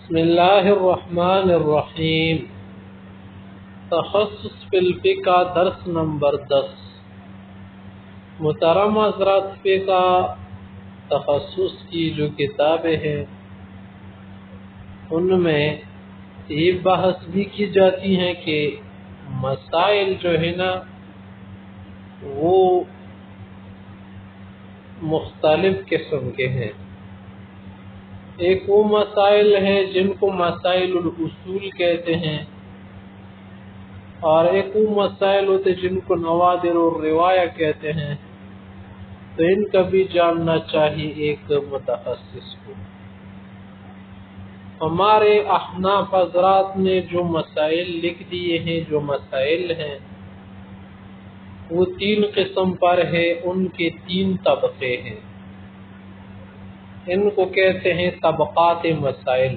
بسم اللہ الرحمن الرحیم۔ تخصص فی الفقہ درس نمبر 10۔ محترم حضرات، فقہ تخصص کی جو کتابیں ہیں ان میں یہ بحث بھی کی جاتی ہیں کہ مسائل جو ہے نا وہ مختلف قسم کے ہیں۔ ایک وہ مسائل ہیں جن کو مسائل الاصول کہتے ہیں، اور ایک وہ مسائل ہوتے جن کو نوادر الروایہ کہتے ہیں۔ تو ان کا بھی جاننا چاہیے ایک متخصص کو۔ ہمارے احناف حضرات نے جو مسائل لکھ دیے ہیں، جو مسائل ہیں وہ 3 قسم پر ہے، ان کے 3 طبقے ہیں۔ ان کو کہتے ہیں طبقات مسائل۔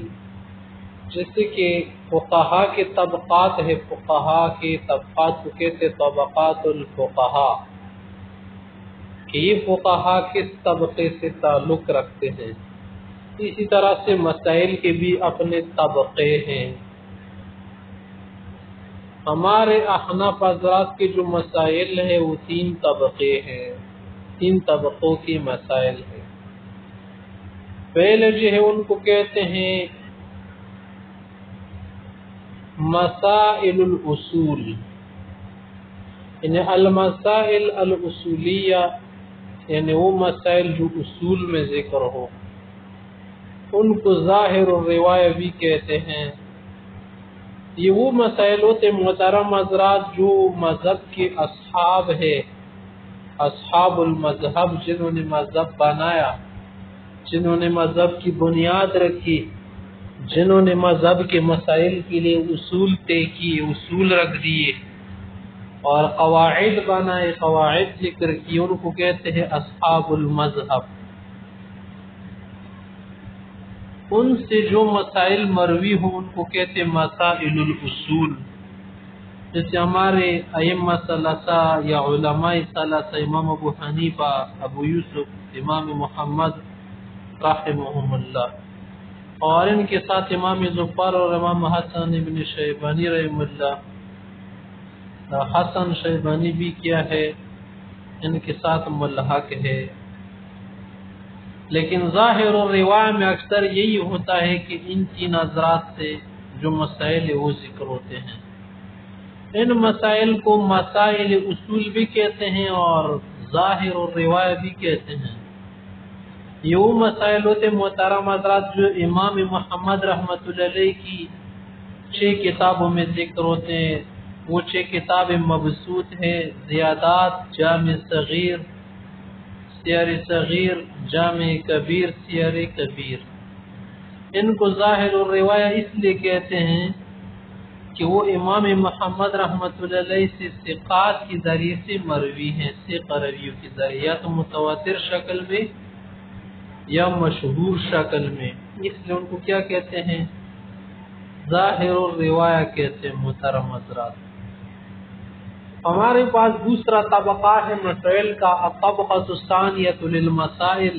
جیسے کہ فقہا کے طبقات ہے، فقہا کے طبقات کو کہتے ہیں طبقات الفقہا، کہ یہ فقہا کس طبقے سے تعلق رکھتے ہیں۔ اسی طرح سے مسائل کے بھی اپنے طبقے ہیں۔ ہمارے احناف حضرات کے جو مسائل ہیں وہ 3 طبقے ہیں، 3 طبقوں کی مسائل ہیں۔ پہلے جو ہے ان کو کہتے ہیں مسائل الاصول، یعنی المسائل الاصولیہ، یعنی وہ مسائل جو اصول میں ذکر ہو۔ ان کو ظاہر الروایہ بھی کہتے ہیں۔ یہ وہ مسائل ہوتے محترم حضرات جو مذہب کے اصحاب ہے، اصحاب المذہب، جنہوں نے مذہب بنایا، جنہوں نے مذہب کی بنیاد رکھی، جنہوں نے مذہب کے مسائل کے لیے اصول طے کیے، اصول رکھ دیے اور قواعد بنائے، قواعد ذکر کی، ان کو کہتے ہیں اصحاب المذہب۔ ان سے جو مسائل مروی ہوں ان کو کہتے ہیں مسائل الاصول۔ جیسے ہمارے ائمہ ثلاثہ یا علماء ثلاثہ، امام ابو حنیفہ، ابو یوسف، امام محمد رحمہم اللہ، اور ان کے ساتھ امام ظفر اور امام حسن ابن شیبانی رحمہ اللہ، حسن شیبانی بھی کیا ہے، ان کے ساتھ ملحق ہے۔ لیکن ظاہر اور روایہ میں اکثر یہی ہوتا ہے کہ ان 3 حضرات سے جو مسائل وہ ذکر ہوتے ہیں۔ ان مسائل کو مسائل اصول بھی کہتے ہیں اور ظاہر اور روایہ بھی کہتے ہیں۔ یہ وہ مسائل ہوتے محترم حضرات جو امام محمد رحمۃ اللہ علیہ کی 6 کتابوں میں ذکر ہوتے ہیں۔ وہ 6 کتابیں مبسوط ہیں: زیادات، جامع صغیر، سیر صغیر، جامع کبیر، سیر کبیر۔ ان کو ظاہر اور روایہ اس لیے کہتے ہیں کہ وہ امام محمد رحمۃ اللہ علیہ سے ثقات کے ذریعے سے مروی ہیں، ثقہ رویوں کے ذریعے، یا تو متواتر شکل میں یا مشہور شکل میں۔ اس لیے ان کو کیا کہتے ہیں؟ ظاہر اور روایہ کہتے ہیں محترم حضرات۔ ہمارے پاس دوسرا طبقہ ہے مسائل کا، الطبقۃ الثانیۃ للمسائل،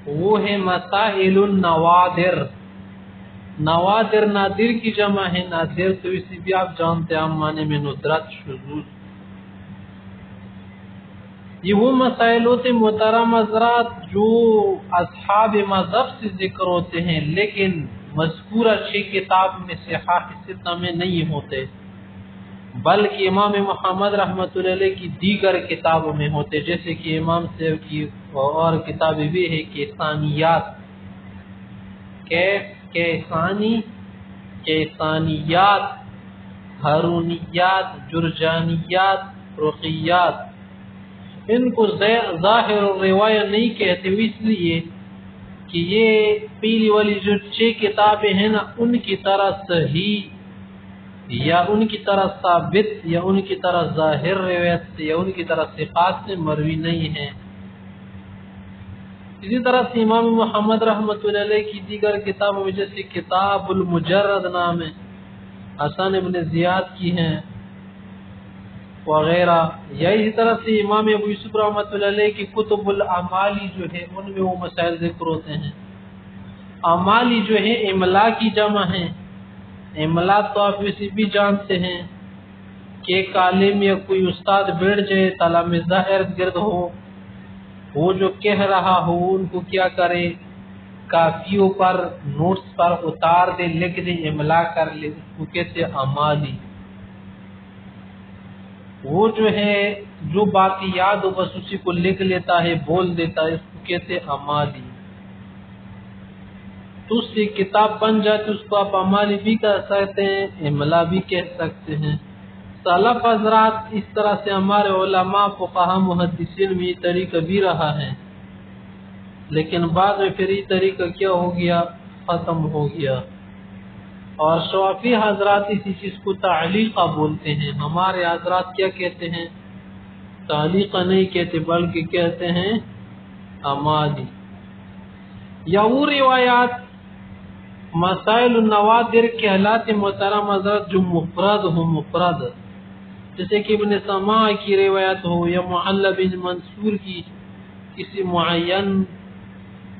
وہ ہے مسائل النوادر۔ نوادر نادر کی جمع ہے، نادر تو اسی بھی آپ جانتے ہیں عام معنی میں ندرت، شذوذ۔ یہ وہ مسائل ہوتے محترم حضرات جو اصحاب مذہب سے ذکر ہوتے ہیں، لیکن مذکورہ 6 کتاب میں صحاح 6 میں نہیں ہوتے، بلکہ امام محمد رحمۃ اللہ علیہ کی دیگر کتابوں میں ہوتے، جیسے کہ امام صاحب کی اور کتابیں بھی ہے، کیسانیات، کیسانیات، ہارونیات، جرجانیات، رقیات۔ ان کو ظاہر اور روایہ نہیں کہتے اس لیے کہ یہ پہلی والی جو 6 کتابیں ہیں نا، ان کی طرح صحیح یا ان کی طرح ثابت یا ان کی طرح ظاہر روایت سے یا ان کی طرح ثقات سے مروی نہیں ہیں۔ اسی طرح سے امام محمد رحمۃ اللہ علیہ کی دیگر کتابوں میں جیسے کتاب المجرد نام ہے، حسن ابن زیاد کی ہیں وغیرہ، یا اسی طرح سے امام ابو یوسف رحمۃ اللہ علیہ کی کتب الاعمال جو ہے ان میں وہ مسائل ذکر ہوتے ہیں۔ امالی جو ہے املا کی جمع ہے. املا تو آپ ویسے بھی جانتے ہیں کہ ایک عالم یا کوئی استاد بیٹھ جائے، تلامذہ ارد گرد ہو، وہ جو کہہ رہا ہو ان کو کیا کرے، کاپیوں پر نوٹس پر اتار دے، لکھ دے، املا کر لے، اس کو کہتے امالی. وہ جو ہے جو بات یاد ہو بس اسی کو لکھ لیتا ہے، بول دیتا ہے، اس کو کہتے امالی. تو اس سے کتاب بن جاتی، اس کو آپ امالی بھی کہہ سکتے ہیں، املا بھی کہہ سکتے ہیں. سلف حضرات اس طرح سے ہمارے علماء فقہاء محدثین میں یہ طریقہ بھی رہا ہے، لیکن بعد میں پھر یہ طریقہ کیا ہو گیا، ختم ہو گیا. اور شافعی حضرات اسی چیز کو تعلیقہ بولتے ہیں. ہمارے حضرات کیا کہتے ہیں، تعلیقہ نہیں کہتے بلکہ کہتے ہیں امالی. یا وہ روایات مسائل النوادر کہلاتے محترم حضرت جو مفرد ہو، مفرد، جیسے کہ ابن سماع کی روایت ہو یا معل بن منصور کی کسی معین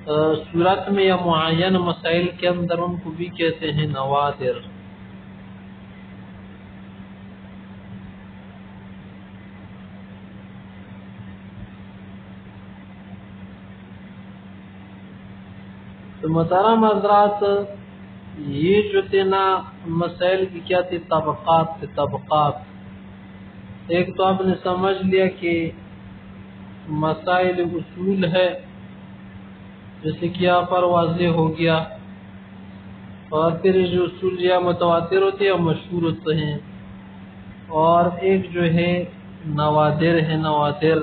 صورت میں یا معین مسائل کے اندر، ان کو بھی کہتے ہیں نوادر. تو محترم حضرات یہ جو تھے نا مسائل کی کیا تھی، طبقات تھے، طبقات. ایک تو آپ نے سمجھ لیا کہ مسائل اصول ہے، جیسے کہ یہاں پر واضح ہو گیا، اور پھر جو اصول یا متواتر ہوتے ہیں مشہور ہوتے ہیں، اور ایک جو ہے نوادر ہے، نوادر،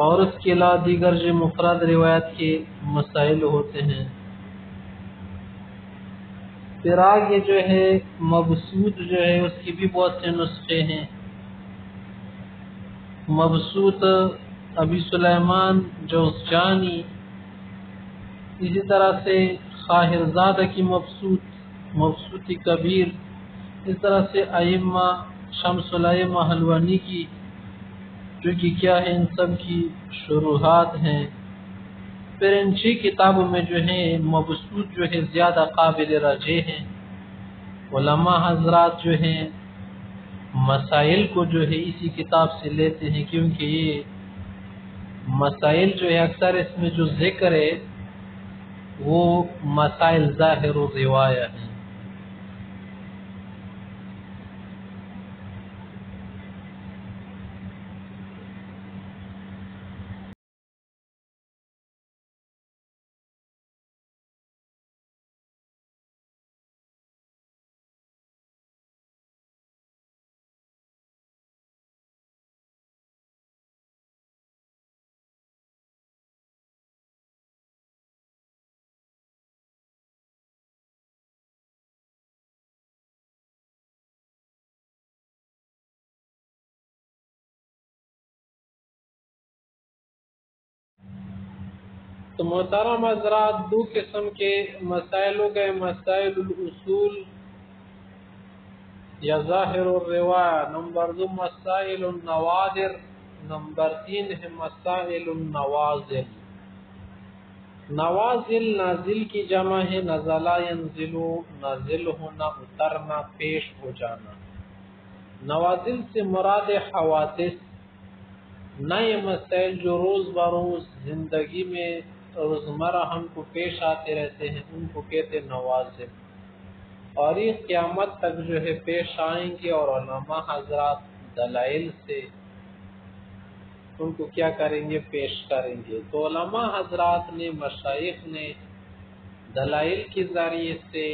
اور اس کے علاوہ دیگر جو مفرد روایت کے مسائل ہوتے ہیں. پھر آگے جو ہے مبسوط جو ہے اس کی بھی بہت سے نسخے ہیں. مبسوط ابی سلیمان جوزجانی، اسی طرح سے خاہرزادہ کی مبسوط، مبسوطی کبیر، اس طرح سے ائمہ شمس الائمہ حلوانی کی جو کہ کیا ہے ان سب کی شروحات ہیں. پھر ان 6 کتابوں میں جو ہے مبسوط جو ہے زیادہ قابل رجح ہیں. علماء حضرات جو ہیں مسائل کو جو ہے اسی کتاب سے لیتے ہیں، کیونکہ یہ مسائل جو ہے اکثر اس میں جو ذکر ہے وہ مسائل ظاہر و روایہ ہیں. تو محترم حضرات 2 قسم کے مسائل ہو گئے، مسائل الاصول یا ظاہر الروایہ، نمبر 2 مسائل النوادر، نمبر 3 ہے مسائل النوازل. نوازل نازل کی جمع ہے، نزلہ ینزلو، نازل ہونا، اترنا، پیش ہو جانا. نوازل سے مراد حوادث، نئے مسائل جو روز بروز زندگی میں روزمرہ ہم کو پیش آتے رہتے ہیں، ان کو کہتے نوازل. اور یہ قیامت تک جو ہے پیش آئیں گے، اور علماء حضرات دلائل سے ان کو کیا کریں گے، پیش کریں گے. تو علماء حضرات نے، مشائخ نے دلائل کے ذریعے سے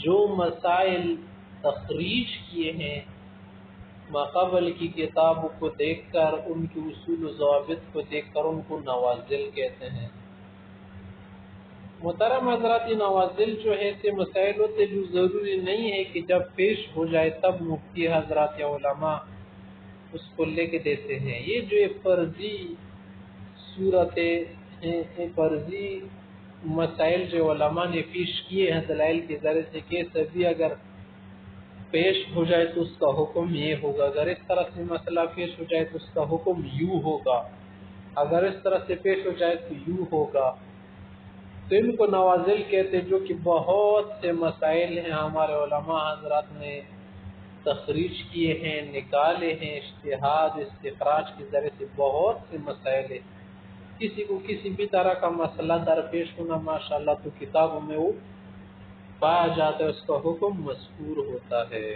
جو مسائل تخریج کیے ہیں ماقبل کی کتابوں کو دیکھ کر، ان کی اصول و ضوابط کو دیکھ کر، ان کو نوازل کہتے ہیں. محترم حضرات نوازل جو ہے سے مسائل ہوتے جو ضروری نہیں ہے کہ جب پیش ہو جائے تب مفتی حضرات یا علماء اس کو لے کے دیتے ہیں. یہ جو فرضی صورتیں ہیں، فرضی مسائل جو علماء نے پیش کیے ہیں دلائل کے ذریعے سے، کہ سبھی اگر پیش ہو جائے تو اس کا حکم یہ ہوگا، اگر اس طرح سے مسئلہ پیش ہو جائے تو اس کا حکم یوں ہوگا. اگر اس طرح سے پیش ہو جائے تو یوں ہوگا. تو ان کو نوازل کہتے جو کہ بہت سے مسائل ہیں ہمارے علماء حضرات نے تخریج کیے ہیں، نکالے ہیں، اجتہاد استخراج کے ذریعے سے بہت سے مسائل ہیں. کسی کو کسی بھی طرح کا مسئلہ درپیش ہونا ماشاءاللہ تو کتابوں میں وہ پایا جاتا ہے، اس کا حکم مذکور ہوتا ہے.